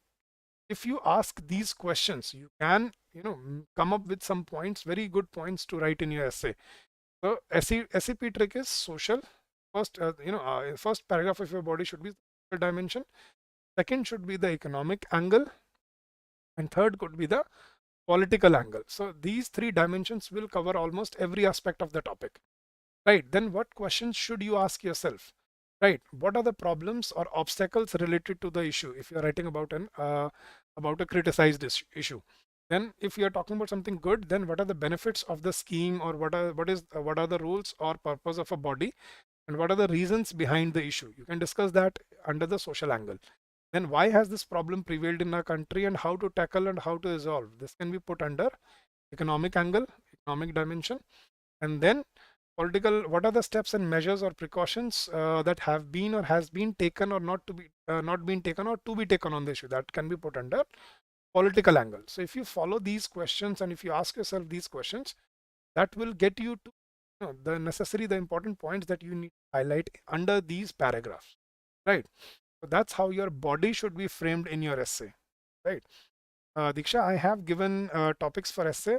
if you ask these questions, you can come up with some points, very good points to write in your essay. So SEP trick is social. First, first paragraph of your body should be the dimension. Second should be the economic angle, and third could be the political angle. So these three dimensions will cover almost every aspect of the topic. Right, then what questions should you ask yourself? Right, what are the problems or obstacles related to the issue if you're writing about a criticized issue? Then if you're talking about something good, then what are the benefits of the scheme, or what are the rules or purpose of a body, and what are the reasons behind the issue? You can discuss that under the social angle. Then why has this problem prevailed in our country, and how to tackle and how to resolve? This can be put under economic angle, economic dimension. And then political, what are the steps and measures or precautions that have been or has been taken or not been taken or to be taken on the issue? That can be put under political angle. So if you follow these questions and if you ask yourself these questions, that will get you to the important points that you need to highlight under these paragraphs, right? So that's how your body should be framed in your essay, right? Diksha, I have given topics for essay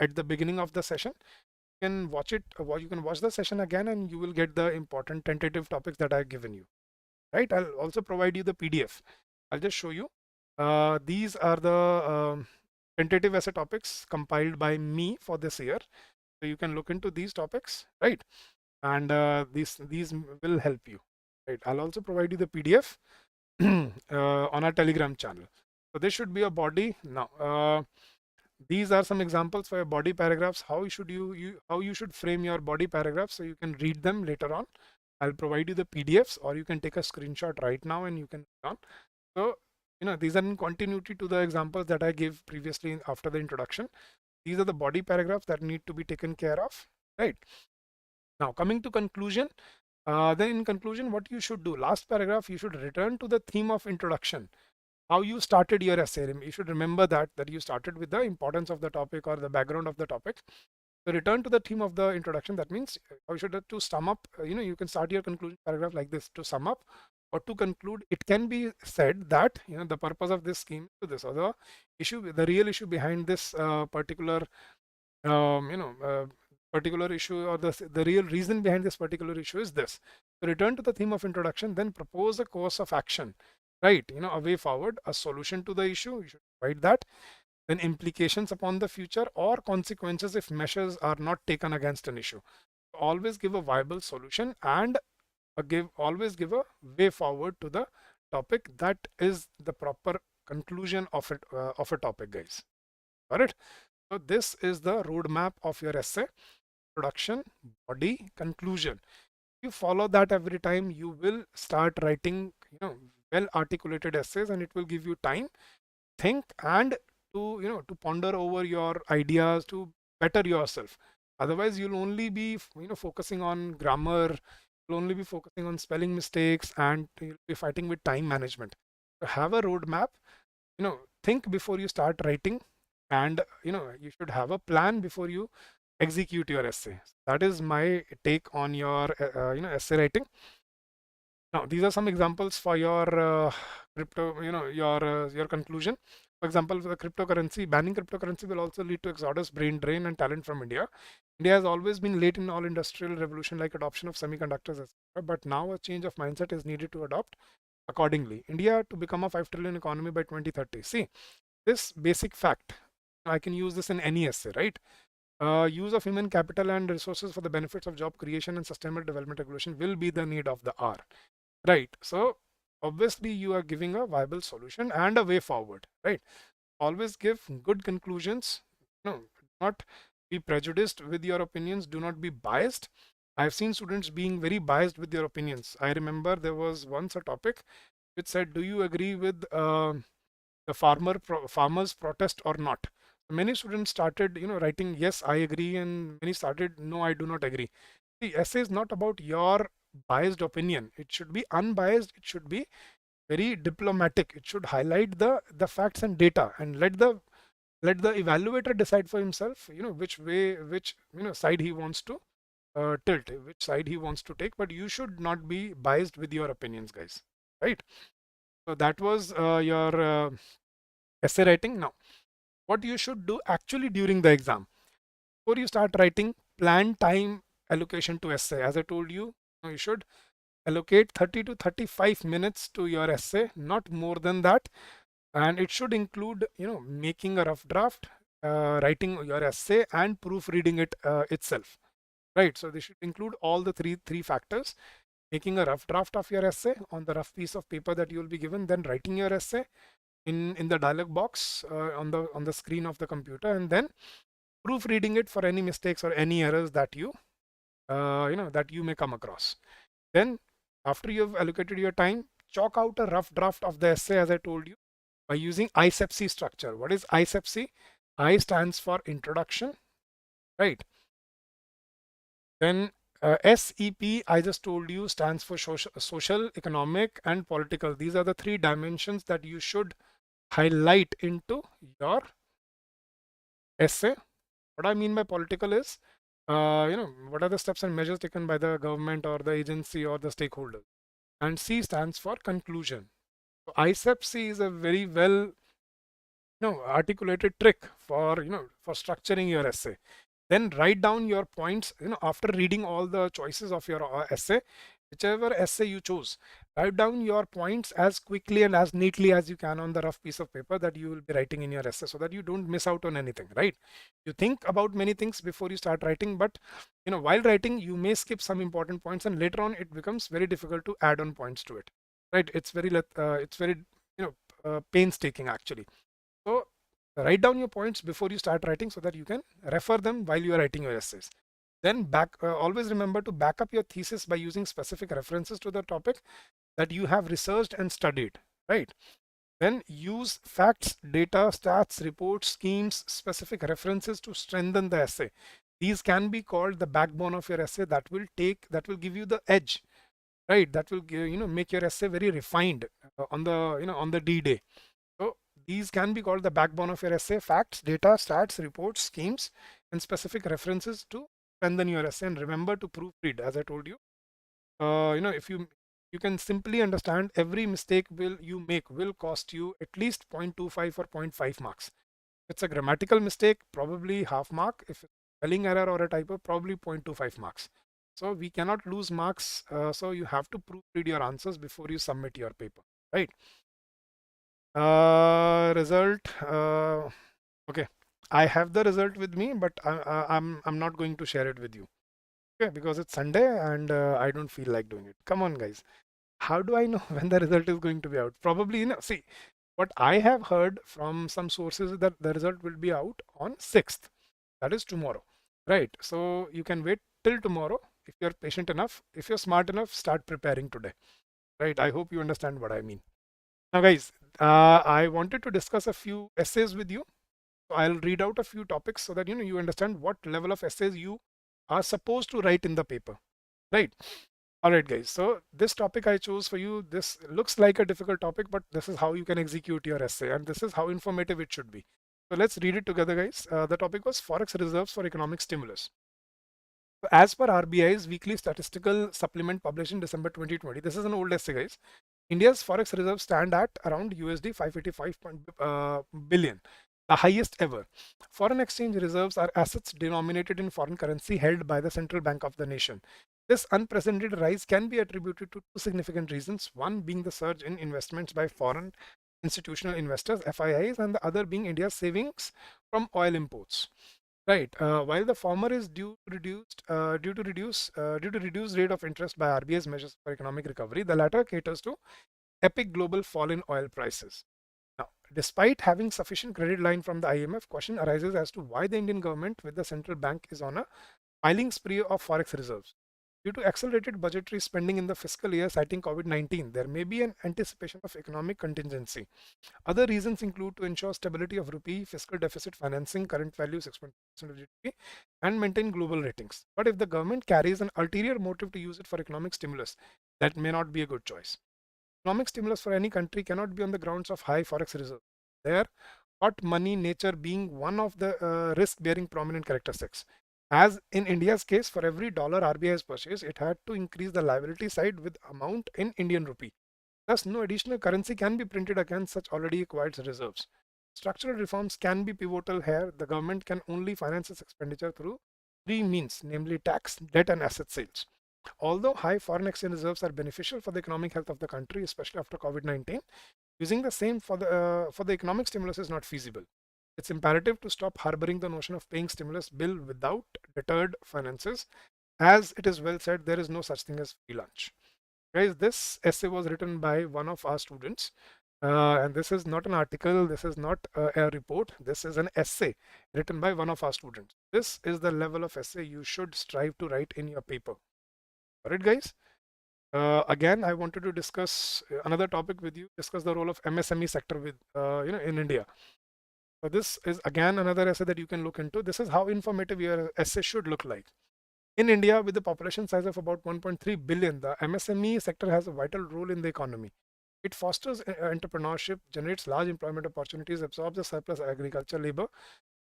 at the beginning of the session. You can watch it, you can watch the session again, and you will get the important tentative topics that I've given you, right? I'll also provide you the PDF. I'll just show you. These are the tentative essay topics compiled by me for this year. So you can look into these topics, right? And these will help you, right? I'll also provide you the PDF on our Telegram channel. So this should be a body now. these are some examples for your body paragraphs. How should how you should frame your body paragraphs so you can read them later on. I'll provide you the PDFs, or you can take a screenshot right now and you can read on. So, these are in continuity to the examples that I gave previously after the introduction. These are the body paragraphs that need to be taken care of, right? Now, coming to conclusion, then in conclusion, what you should do, last paragraph, you should return to the theme of introduction. How you started your essay. You should remember that you started with the importance of the topic or the background of the topic. So return to the theme of the introduction. That means how you should to sum up, you can start your conclusion paragraph like this: to sum up or to conclude. It can be said that the purpose of this scheme to this, or the real issue behind this particular particular issue, or the real reason behind this particular issue is this. So return to the theme of introduction, then propose a course of action, right? A way forward, a solution to the issue. You should provide that. Then implications upon the future or consequences if measures are not taken against an issue. Always give a viable solution and always give a way forward to the topic. That is the proper conclusion of it of a topic, guys. Got it? So this is the roadmap of your essay: introduction, body, conclusion. If you follow that every time, you will start writing well articulated essays, and it will give you time, think, and to ponder over your ideas to better yourself. Otherwise, you'll only be focusing on grammar, you'll only be focusing on spelling mistakes, and you'll be fighting with time management. So have a roadmap. Think before you start writing, and you should have a plan before you execute your essay. That is my take on your essay writing. Now, these are some examples for your crypto, your conclusion. For example, for the cryptocurrency, banning cryptocurrency will also lead to exodus, brain drain, and talent from India. India has always been late in all industrial revolution like adoption of semiconductors, etc. But now a change of mindset is needed to adopt accordingly. India to become a 5 trillion economy by 2030. See, this basic fact, I can use this in any essay, right? Use of human capital and resources for the benefits of job creation and sustainable development regulation will be the need of the hour. Right. So obviously you are giving a viable solution and a way forward, right? Always give good conclusions. Not be prejudiced with your opinions. Do not be biased. I've seen students being very biased with their opinions. I remember there was once a topic which said, do you agree with the farmers protest or not? Many students started writing yes I agree, and many started no I do not agree. The essay is not about your biased opinion. It should be unbiased. It should be very diplomatic. It should highlight the facts and data, and let the evaluator decide for himself which side he wants to tilt, which side he wants to take. But you should not be biased with your opinions, guys, right? So that was your essay writing. Now, what you should do actually during the exam, before you start writing, plan time allocation to essay. As I told you, you should allocate 30 to 35 minutes to your essay, not more than that. And it should include making a rough draft, writing your essay, and proofreading it itself, right? So this should include all the three factors: making a rough draft of your essay on the rough piece of paper that you will be given, then writing your essay in the dialog box on the screen of the computer, and then proofreading it for any mistakes or any errors that you may come across. Then after you've allocated your time, chalk out a rough draft of the essay, as I told you, by using Isepc structure. What is Isepc? I stands for introduction, right? Then SEP, I just told you, stands for social, economic, and political. These are the three dimensions that you should highlight into your essay. What I mean by political is, what are the steps and measures taken by the government or the agency or the stakeholders. And C stands for conclusion. So Isepc is a very well articulated trick for for structuring your essay. Then write down your points after reading all the choices of your essay. Whichever essay you choose, write down your points as quickly and as neatly as you can on the rough piece of paper that you will be writing in your essay, so that you don't miss out on anything, right? You think about many things before you start writing, but while writing you may skip some important points, and later on it becomes very difficult to add on points to it, right? It's very painstaking actually. So Write down your points before you start writing so that you can refer them while you are writing your essays. Then always remember to back up your thesis by using specific references to the topic that you have researched and studied, right? Then use facts, data, stats, reports, schemes, specific references to strengthen the essay. These can be called the backbone of your essay that will give you the edge, right? That will give, make your essay very refined on the, on the D day. So these can be called the backbone of your essay: facts, data, stats, reports, schemes, and specific references to strengthen your essay. And remember to proofread, as I told you. If you can simply understand every mistake you make will cost you at least 0.25 or zero point 0.5 marks. If it's a grammatical mistake, probably half mark. If it's a spelling error or a typo, probably 0.25 marks. So we cannot lose marks. So you have to proofread your answers before you submit your paper, right? Result. Okay, I have the result with me, but I'm not going to share it with you. Okay, because it's Sunday and I don't feel like doing it. Come on, guys. How do I know when the result is going to be out? Probably, see, what I have heard from some sources is that the result will be out on 6th. That is tomorrow, right? So you can wait till tomorrow if you're patient enough. If you're smart enough, start preparing today, right? I hope you understand what I mean. Now, guys, I wanted to discuss a few essays with you. So I'll read out a few topics so that you understand what level of essays you are supposed to write in the paper, right? All right, guys. So this topic I chose for you, this looks like a difficult topic, but this is how you can execute your essay, and this is how informative it should be. So let's read it together, guys. The topic was Forex reserves for economic stimulus. So as per RBI's weekly statistical supplement published in December 2020, this is an old essay, guys. India's forex reserves stand at around USD 585 billion, the highest ever. Foreign exchange reserves are assets denominated in foreign currency held by the central bank of the nation. This unprecedented rise can be attributed to two significant reasons, one being the surge in investments by foreign institutional investors, FIIs, and the other being India's savings from oil imports. Right. While the former is due to reduced rate of interest by RBI's measures for economic recovery, the latter caters to epic global fall in oil prices. Now, despite having sufficient credit line from the IMF, question arises as to why the Indian government with the central bank is on a piling spree of forex reserves. Due to accelerated budgetary spending in the fiscal year citing COVID-19, there may be an anticipation of economic contingency. Other reasons include to ensure stability of rupee, fiscal deficit financing, current value 6% of GDP, and maintain global ratings. But if the government carries an ulterior motive to use it for economic stimulus, that may not be a good choice. Economic stimulus for any country cannot be on the grounds of high forex reserve. Their hot money nature being one of the risk-bearing prominent characteristics. As in India's case, for every dollar RBI has purchased, it had to increase the liability side with amount in Indian rupee. Thus, no additional currency can be printed against such already acquired reserves. Structural reforms can be pivotal here. The government can only finance its expenditure through three means, namely tax, debt, and asset sales. Although high foreign exchange reserves are beneficial for the economic health of the country, especially after COVID-19, using the same for the economic stimulus is not feasible. It's imperative to stop harboring the notion of paying stimulus bill without deterred finances. As it is well said, there is no such thing as free lunch. Guys, this essay was written by one of our students. And this is not an article, this is not a report, this is an essay written by one of our students. This is the level of essay you should strive to write in your paper. Alright, guys. Again, I wanted to discuss another topic with you, discuss the role of MSME sector with, in India. So this is again another essay that you can look into. This is how informative your essay should look like. In India, with the population size of about 1.3 billion, the MSME sector has a vital role in the economy. It fosters entrepreneurship, generates large employment opportunities, absorbs the surplus agriculture labor,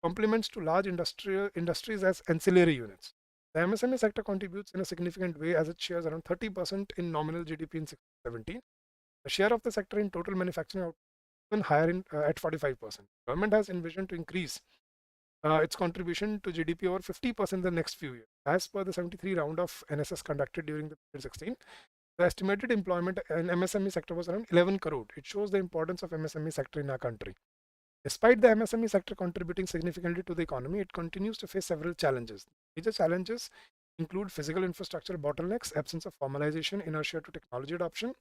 complements to large industries as ancillary units. The MSME sector contributes in a significant way as it shares around 30% in nominal GDP in 2017. The share of the sector in total manufacturing output is even higher at 45%. Government has envisioned to increase its contribution to GDP over 50% in the next few years. As per the 73 round of NSS conducted during the 2016, the estimated employment in MSME sector was around 11 crore. It shows the importance of MSME sector in our country. Despite the MSME sector contributing significantly to the economy, it continues to face several challenges. Major challenges include physical infrastructure bottlenecks, absence of formalization, inertia to technology adoption,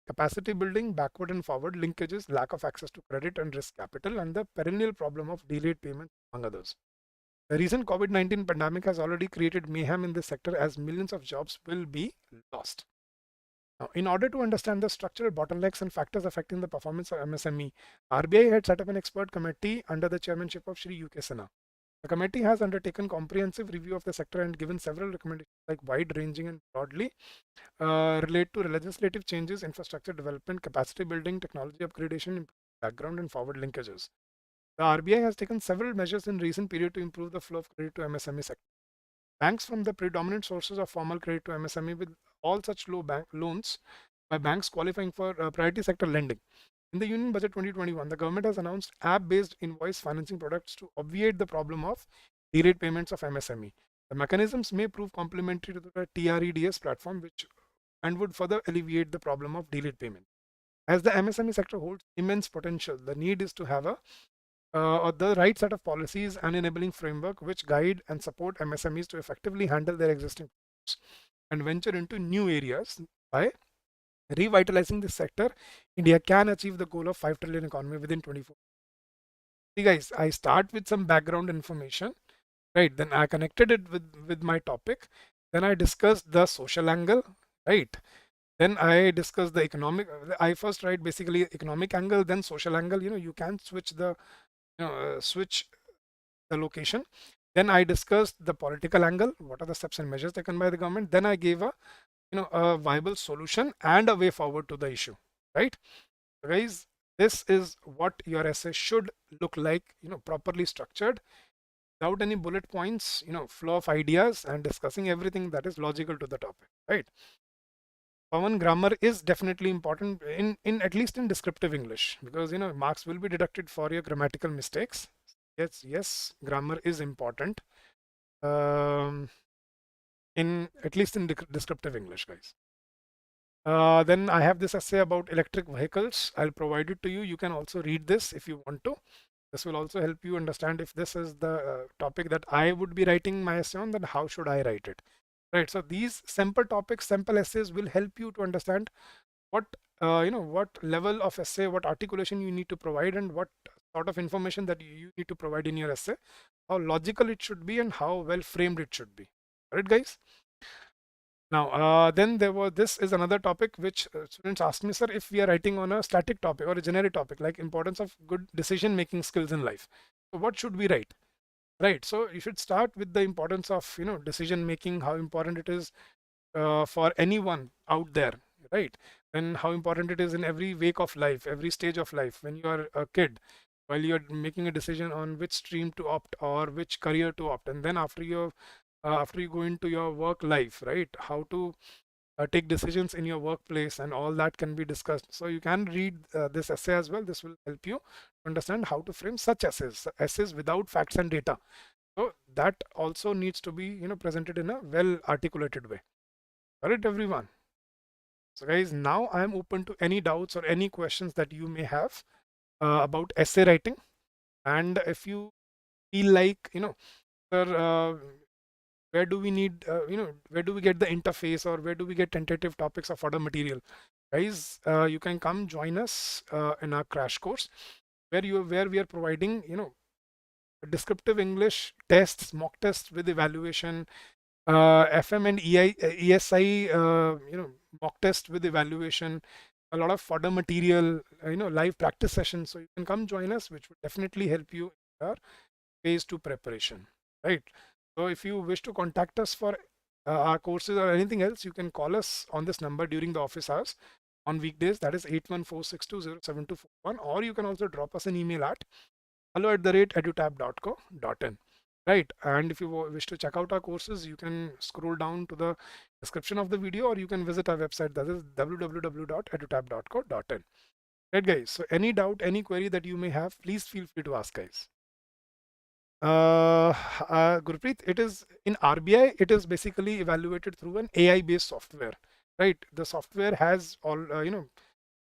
capacity building, backward and forward linkages, lack of access to credit and risk capital, and the perennial problem of delayed payments, among others. The recent COVID-19 pandemic has already created mayhem in this sector as millions of jobs will be lost. Now, in order to understand the structural bottlenecks and factors affecting the performance of MSME, RBI had set up an expert committee under the chairmanship of Shri UK Sinha. The committee has undertaken comprehensive review of the sector and given several recommendations like wide-ranging and broadly relate to legislative changes, infrastructure development, capacity building, technology upgradation, background and forward linkages. The RBI has taken several measures in recent period to improve the flow of credit to MSME sector. Banks from the predominant sources of formal credit to MSME with all such low loans by banks qualifying for priority sector lending. In the Union Budget 2021, the government has announced app-based invoice financing products to obviate the problem of delayed payments of MSME. The mechanisms may prove complementary to the TREDS platform, which and would further alleviate the problem of delayed payment. As the MSME sector holds immense potential, the need is to have the right set of policies and enabling framework which guide and support MSMEs to effectively handle their existing problems and venture into new areas. By revitalizing this sector, India can achieve the goal of 5 trillion economy within 24. See guys, I start with some background information, right? Then I connected it with my topic. Then I discussed the social angle, right? Then I discussed the economic. I first write basically economic angle, then social angle. You can switch the switch the location. Then I discussed the political angle. What are the steps and measures taken by the government? Then I gave a viable solution and a way forward to the issue, right? So guys, this is what your essay should look like, properly structured, without any bullet points, flow of ideas and discussing everything that is logical to the topic, right? Pawan, grammar is definitely important in at least in descriptive English, because marks will be deducted for your grammatical mistakes. Yes, grammar is important in at least in descriptive English, guys. Then I have this essay about electric vehicles. I'll provide it to you. You can also read this if you want to. This will also help you understand if this is the topic that I would be writing my essay on, then how should I write it? Right. So these simple topics, simple essays will help you to understand what what level of essay, what articulation you need to provide, and what sort of information that you need to provide in your essay, how logical it should be, and how well framed it should be. Right, guys? Now, then this is another topic which students ask me, sir, if we are writing on a static topic or a generic topic like importance of good decision making skills in life. So what should we write? Right. So you should start with the importance of decision making, how important it is for anyone out there, right? And how important it is in every wake of life, every stage of life. When you are a kid, while you're making a decision on which stream to opt or which career to opt, and then after you go into your work life, right? How to take decisions in your workplace, and all that can be discussed. So you can read this essay as well. This will help you understand how to frame such essays without facts and data. So that also needs to be presented in a well articulated way. All right, everyone. So guys, now I am open to any doubts or any questions that you may have about essay writing. And if you feel like sir, where do we need where do we get the interface, or where do we get tentative topics of further material, guys, you can come join us in our crash course where we are providing descriptive English tests, mock tests with evaluation, FM and ESI mock test with evaluation, a lot of further material, live practice sessions. So you can come join us, which would definitely help you in your phase 2 preparation, right? So if you wish to contact us for our courses or anything else, you can call us on this number during the office hours on weekdays, that is 8146207241, or you can also drop us an email at hello@edutap.co.in, right? And if you wish to check out our courses, you can scroll down to the description of the video, or you can visit our website, that is www.edutap.co.in, right, guys? So any doubt, any query that you may have, please feel free to ask, guys. Gurpreet, it is in RBI, it is basically evaluated through an AI based software, right? The software has all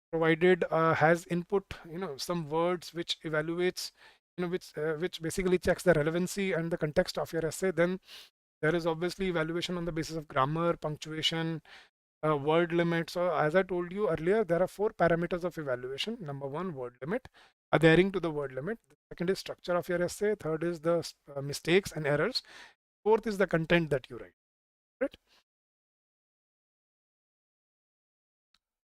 provided has input some words which evaluates which basically checks the relevancy and the context of your essay. Then there is obviously evaluation on the basis of grammar, punctuation, word limit. So as I told you earlier, there are 4 parameters of evaluation. Number 1, word limit, adhering to the word limit. The second is structure of your essay. Third is the mistakes and errors. Fourth is the content that you write. Right?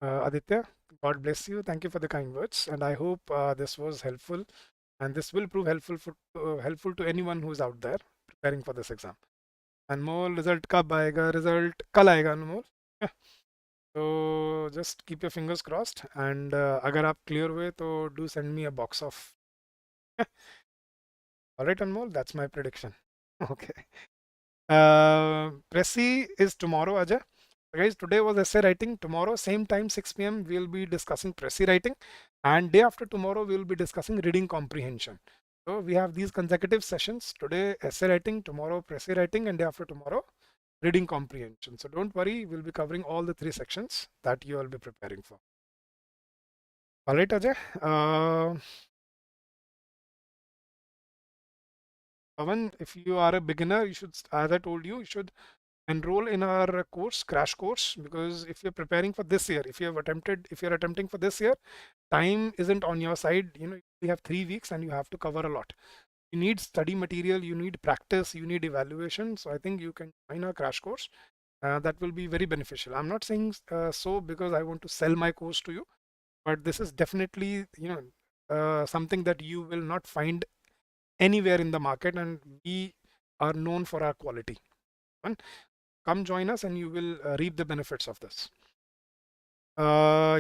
Aditya, God bless you. Thank you for the kind words, and I hope this was helpful, and this will prove helpful to anyone who is out there preparing for this exam. Anmol result कब आएगा? Result कल आएगा अनमोल. तो just keep your fingers crossed and अगर आप clear हुए तो do send me a box of. Alright Anmol, that's my prediction. Okay. Pressy is tomorrow, Ajay. Guys, today was essay writing. Tomorrow, same time, 6 p.m., we'll be discussing Pressy writing. And day after tomorrow, we'll be discussing reading comprehension. So we have these consecutive sessions. Today, essay writing, tomorrow, Pressy writing, and day after tomorrow, reading comprehension. So don't worry, we'll be covering all the 3 sections that you will be preparing for. All right, Ajay. Pavan, if you are a beginner, you should, as I told you, you should enroll in our course, crash course, because if you're preparing for this year, if you're attempting for this year, time isn't on your side. You know, you have 3 weeks and you have to cover a lot. You need study material, you need practice, you need evaluation. So I think you can join our crash course. That will be very beneficial. I'm not saying so because I want to sell my course to you, but this is definitely, you know, something that you will not find anywhere in the market, and we are known for our quality. Come join us and you will reap the benefits of this.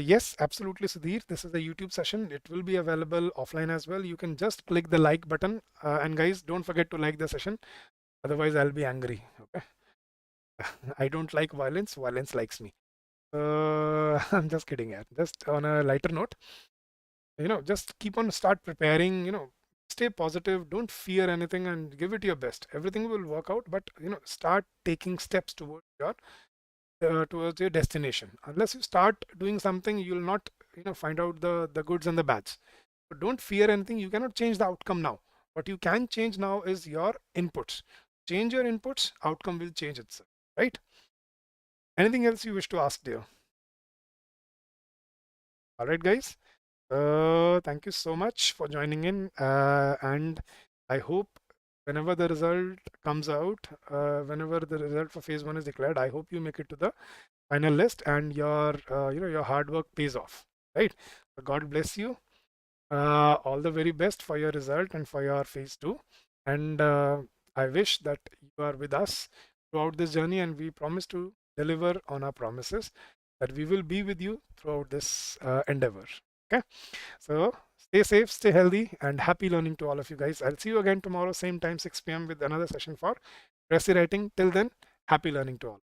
Yes, absolutely, Sudhir. This is a YouTube session. It will be available offline as well. You can just click the like button. And guys, don't forget to like the session. Otherwise, I'll be angry. Okay. I don't like violence. Violence likes me. I'm just kidding. Yeah. Just on a lighter note, you know, just keep on start preparing, you know, stay positive, don't fear anything and give it your best. Everything will work out, but you know, start taking steps towards your destination. Unless you start doing something, you'll not, you know, find out the goods and the bads. But don't fear anything. You cannot change the outcome now. What you can change now is your inputs. Change your inputs, outcome will change itself, right? Anything else you wish to ask, dear? All right, guys. Thank you so much for joining in, and I hope whenever the result comes out, whenever the result for phase 1 is declared, I hope you make it to the final list and your you know, your hard work pays off, right? So God bless you. All the very best for your result and for your phase 2, and I wish that you are with us throughout this journey, and we promise to deliver on our promises that we will be with you throughout this endeavor. Okay, so stay safe, stay healthy, and happy learning to all of you guys. I'll see you again tomorrow, same time, 6 p.m. with another session for Pressy writing. Till then, happy learning to all.